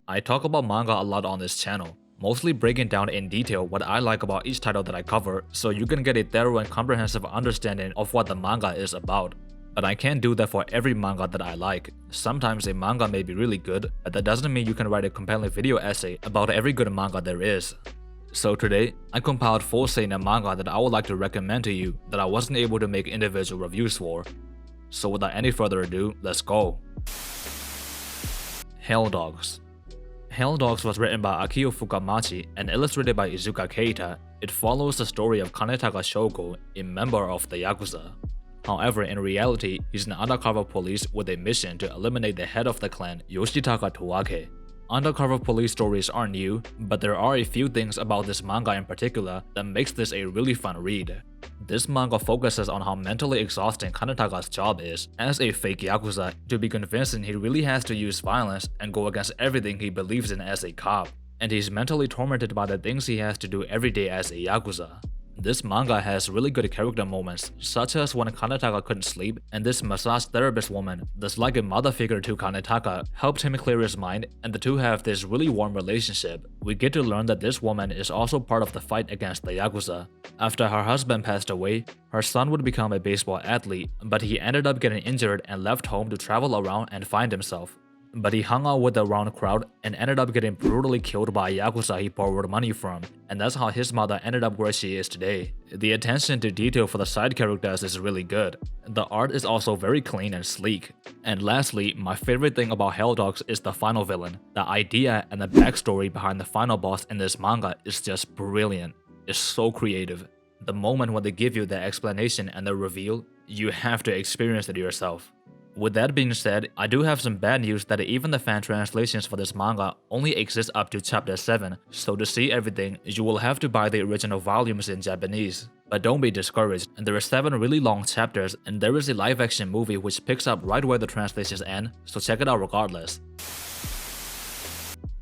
I talk about manga a lot on this channel, mostly breaking down in detail what I like about each title that I cover so you can get a thorough and comprehensive understanding of what the manga is about. But I can't do that for every manga that I like. Sometimes a manga may be really good, but that doesn't mean you can write a compelling video essay about every good manga there is. So today, I compiled 4 seinen manga that I would like to recommend to you that I wasn't able to make individual reviews for. So without any further ado, let's go. Hell Dogs. Hell Dogs was written by Akio Fukamachi and illustrated by Izuka Keita. It follows the story of Kanetaka Shoko, a member of the Yakuza. However, in reality, he's an undercover police with a mission to eliminate the head of the clan, Yoshitaka Towake. Undercover police stories aren't new, but there are a few things about this manga in particular that makes this a really fun read. This manga focuses on how mentally exhausting Kanetaka's job is as a fake Yakuza to be convincing he really has to use violence and go against everything he believes in as a cop, and he's mentally tormented by the things he has to do every day as a Yakuza. This manga has really good character moments, such as when Kanetaka couldn't sleep, and this massage therapist woman, that's like a mother figure to Kanetaka, helped him clear his mind, and the two have this really warm relationship. We get to learn that this woman is also part of the fight against the Yakuza. After her husband passed away, her son would become a baseball athlete, but he ended up getting injured and left home to travel around and find himself. But he hung out with the wrong crowd and ended up getting brutally killed by a Yakuza he borrowed money from, and that's how his mother ended up where she is today. The attention to detail for the side characters is really good. The art is also very clean and sleek. And lastly, my favorite thing about Hell Dogs is the final villain. The idea and the backstory behind the final boss in this manga is just brilliant. It's so creative. The moment when they give you the explanation and the reveal, you have to experience it yourself. With that being said, I do have some bad news that even the fan translations for this manga only exist up to chapter 7, so to see everything, you will have to buy the original volumes in Japanese. But don't be discouraged, there are 7 really long chapters, and there is a live-action movie which picks up right where the translations end, so check it out regardless.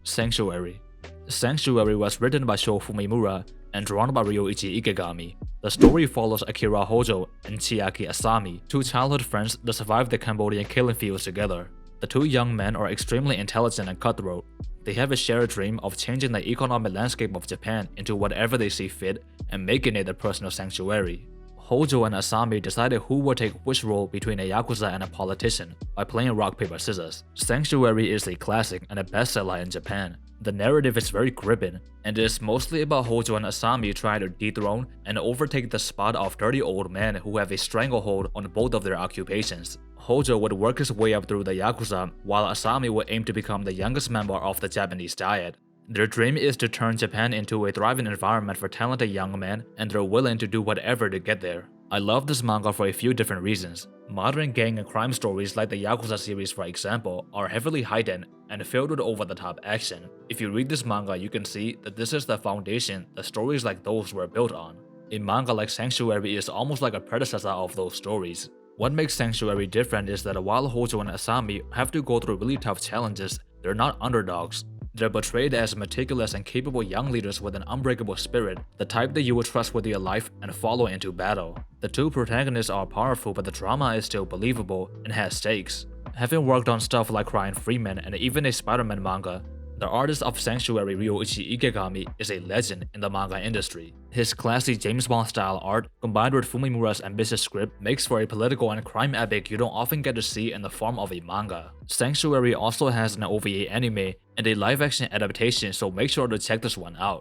Sanctuary. Sanctuary was written by Sho Fumimura and drawn by Ryoichi Ikegami. The story follows Akira Hojo and Chiaki Asami, 2 childhood friends that survived the Cambodian killing fields together. The 2 young men are extremely intelligent and cutthroat. They have a shared dream of changing the economic landscape of Japan into whatever they see fit and making it their personal sanctuary. Hojo and Asami decided who would take which role between a Yakuza and a politician by playing rock, paper, scissors. Sanctuary is a classic and a bestseller in Japan. The narrative is very gripping, and is mostly about Hojo and Asami trying to dethrone and overtake the spot of dirty old men who have a stranglehold on both of their occupations. Hojo would work his way up through the Yakuza, while Asami would aim to become the youngest member of the Japanese Diet. Their dream is to turn Japan into a thriving environment for talented young men, and they're willing to do whatever to get there. I love this manga for a few different reasons. Modern gang and crime stories like the Yakuza series, for example, are heavily heightened and filled with over-the-top action. If you read this manga, you can see that this is the foundation that stories like those were built on. A manga like Sanctuary is almost like a predecessor of those stories. What makes Sanctuary different is that while Hojo and Asami have to go through really tough challenges, they're not underdogs. They're portrayed as meticulous and capable young leaders with an unbreakable spirit, the type that you would trust with your life and follow into battle. The 2 protagonists are powerful, but the drama is still believable and has stakes. Having worked on stuff like Crying Freeman and even a Spider-Man manga, the artist of Sanctuary, Ryoichi Ikegami, is a legend in the manga industry. His classy James Bond-style art, combined with Fumimura's ambitious script, makes for a political and crime epic you don't often get to see in the form of a manga. Sanctuary also has an OVA anime and a live-action adaptation, so make sure to check this one out.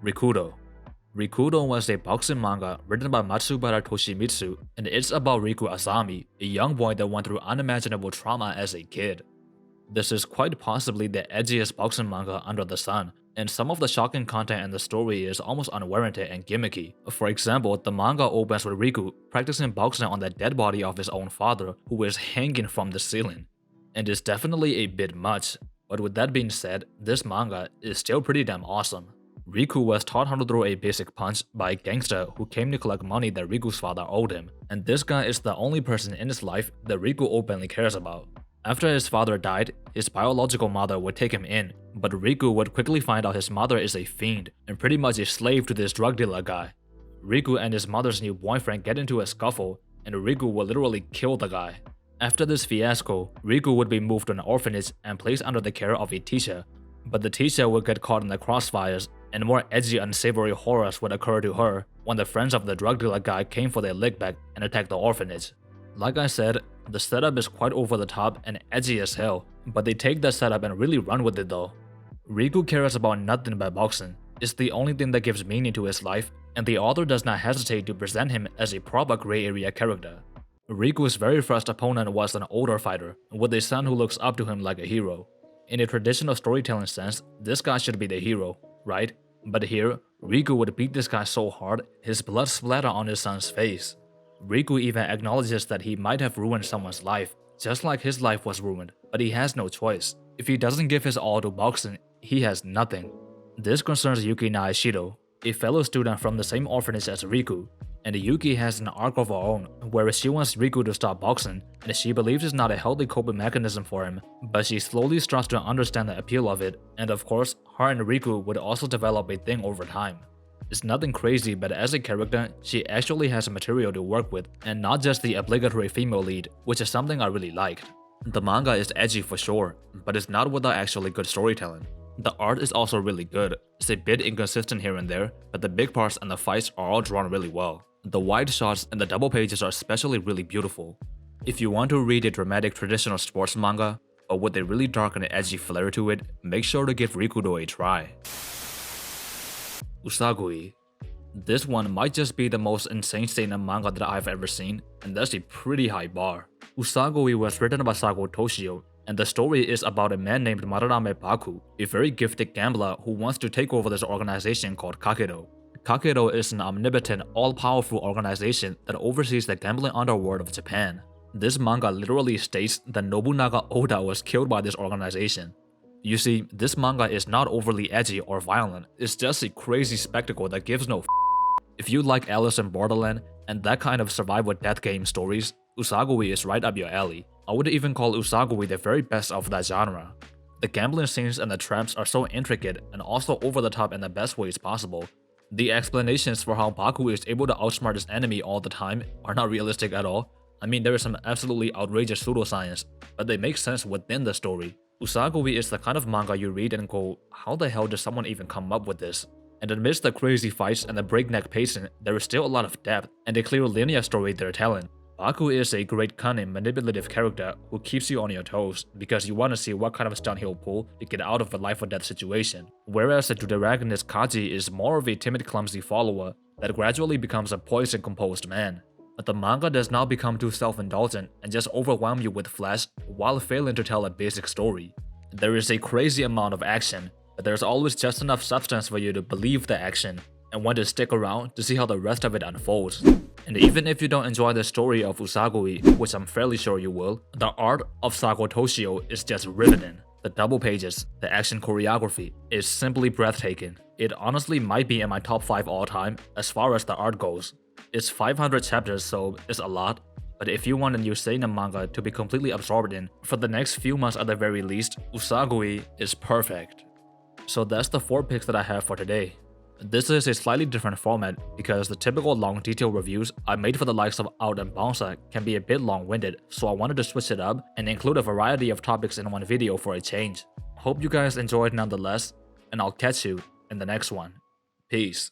Rikudo. Rikudo was a boxing manga written by Matsubara Toshimitsu, and it's about Riku Asami, a young boy that went through unimaginable trauma as a kid. This is quite possibly the edgiest boxing manga under the sun, and some of the shocking content in the story is almost unwarranted and gimmicky. For example, the manga opens with Riku practicing boxing on the dead body of his own father, who is hanging from the ceiling. And it's definitely a bit much, but with that being said, this manga is still pretty damn awesome. Riku was taught how to throw a basic punch by a gangster who came to collect money that Riku's father owed him, and this guy is the only person in his life that Riku openly cares about. After his father died, his biological mother would take him in, but Riku would quickly find out his mother is a fiend and pretty much a slave to this drug dealer guy. Riku and his mother's new boyfriend get into a scuffle, and Riku will literally kill the guy. After this fiasco, Riku would be moved to an orphanage and placed under the care of a teacher, but the teacher would get caught in the crossfires, and more edgy unsavory horrors would occur to her when the friends of the drug dealer guy came for their lick back and attacked the orphanage. Like I said, the setup is quite over the top and edgy as hell, but they take that setup and really run with it though. Riku cares about nothing but boxing. It's the only thing that gives meaning to his life, and the author does not hesitate to present him as a proper gray area character. Riku's very first opponent was an older fighter, with a son who looks up to him like a hero. In a traditional storytelling sense, this guy should be the hero, right? But here, Riku would beat this guy so hard, his blood splatter on his son's face. Riku even acknowledges that he might have ruined someone's life, just like his life was ruined, but he has no choice. If he doesn't give his all to boxing, he has nothing. This concerns Yuki Naishido, a fellow student from the same orphanage as Riku, and Yuki has an arc of her own where she wants Riku to stop boxing, and she believes it's not a healthy coping mechanism for him, but she slowly starts to understand the appeal of it, and of course, her and Riku would also develop a thing over time. It's nothing crazy, but as a character, she actually has material to work with, and not just the obligatory female lead, which is something I really liked. The manga is edgy for sure, but it's not without actually good storytelling. The art is also really good. It's a bit inconsistent here and there, but the big parts and the fights are all drawn really well. The wide shots and the double pages are especially really beautiful. If you want to read a dramatic traditional sports manga, but with a really dark and edgy flair to it, make sure to give Rikudo a try. Usagui. This one might just be the most insane seinen manga that I've ever seen, and that's a pretty high bar. Usagui was written by Sago Toshio, and the story is about a man named Madarame Baku, a very gifted gambler who wants to take over this organization called Kakedo. Kakedo is an omnipotent, all-powerful organization that oversees the gambling underworld of Japan. This manga literally states that Nobunaga Oda was killed by this organization. You see, this manga is not overly edgy or violent, it's just a crazy spectacle that gives no f***. If you like Alice in Borderland and that kind of survival death game stories, Usagui is right up your alley. I would even call Usagui the very best of that genre. The gambling scenes and the traps are so intricate and also over the top in the best ways possible. The explanations for how Baku is able to outsmart his enemy all the time are not realistic at all. I mean, there is some absolutely outrageous pseudoscience, but they make sense within the story. Usagui is the kind of manga you read and go, how the hell did someone even come up with this? And amidst the crazy fights and the breakneck pacing, there is still a lot of depth and a clear linear story they're telling. Baku is a great cunning, manipulative character who keeps you on your toes because you want to see what kind of stunt he'll pull to get out of a life or death situation. Whereas the protagonist Kaji is more of a timid, clumsy follower that gradually becomes a poised and composed man. But the manga does not become too self-indulgent and just overwhelm you with flash while failing to tell a basic story. There is a crazy amount of action, but there's always just enough substance for you to believe the action and want to stick around to see how the rest of it unfolds. And even if you don't enjoy the story of Usagui, which I'm fairly sure you will, the art of Sago Toshio is just riveting. The double pages, the action choreography is simply breathtaking. It honestly might be in my top 5 all time as far as the art goes. It's 500 chapters, so it's a lot, but if you want a new seinen manga to be completely absorbed in, for the next few months at the very least, Usagui is perfect. So that's the 4 picks that I have for today. This is a slightly different format because the typical long detailed reviews I made for the likes of Out and Bonsa can be a bit long-winded, so I wanted to switch it up and include a variety of topics in one video for a change. Hope you guys enjoyed nonetheless, and I'll catch you in the next one. Peace.